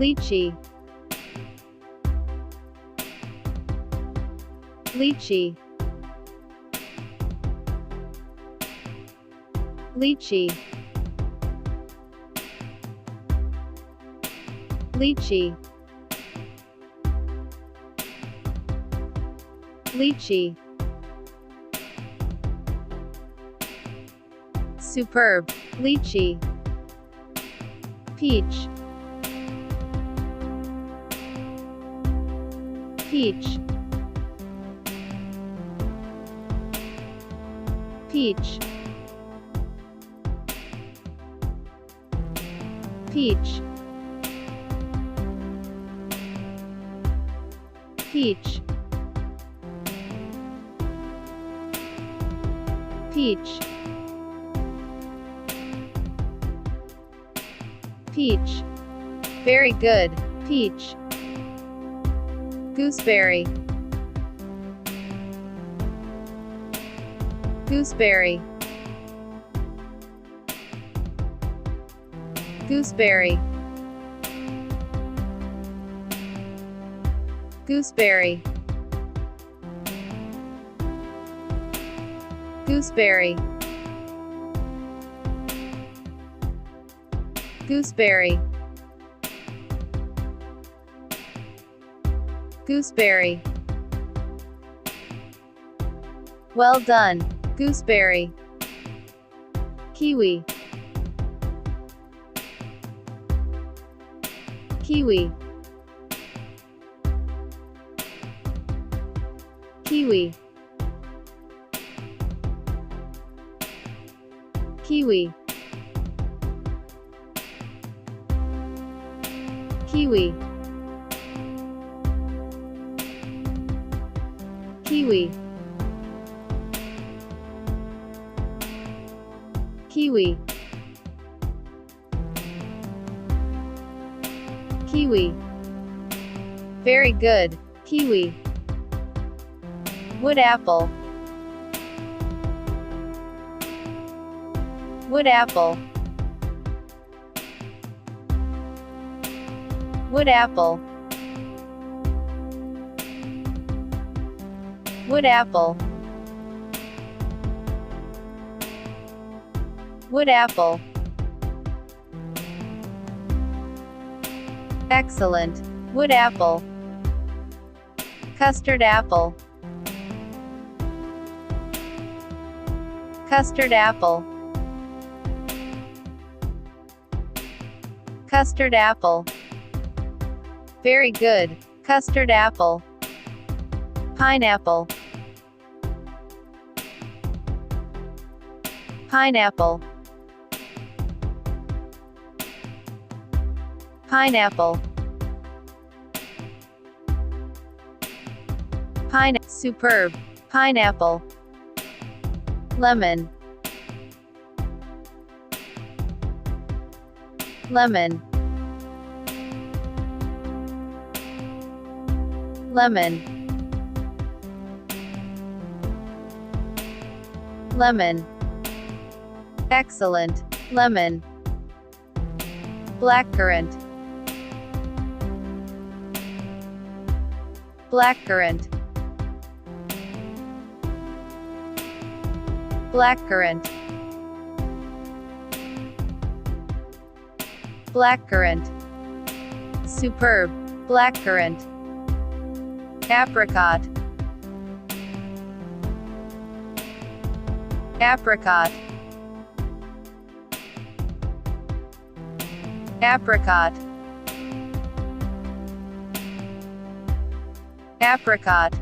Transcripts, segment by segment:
lychee, lychee, lychee, lychee, lychee. Superb. Lychee. Peach, peach, peach, peach, peach, peach, peach. Very good. Peach. Gooseberry, gooseberry, gooseberry, gooseberry, gooseberry, gooseberry, gooseberry. Well done. Gooseberry. Kiwi, kiwi, kiwi, kiwi, kiwi, kiwi, kiwi, kiwi. Very good. Kiwi. Wood apple, wood apple, wood apple, wood apple, wood apple. Excellent. Wood apple. Custard apple, custard apple, custard apple. Very good. Custard apple. Pineapple, pineapple, pineapple, superb. Pineapple. Lemon, lemon, lemon, lemon. Excellent. Lemon. Blackcurrant, blackcurrant, blackcurrant, blackcurrant. Superb. Blackcurrant. Apricot, apricot, apricot, apricot,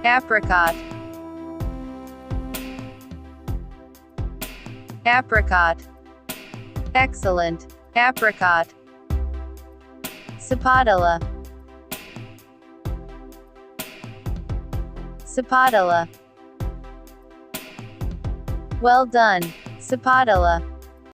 apricot, apricot. Excellent. Apricot. Sapodilla, sapodilla. Well done. Sapodilla.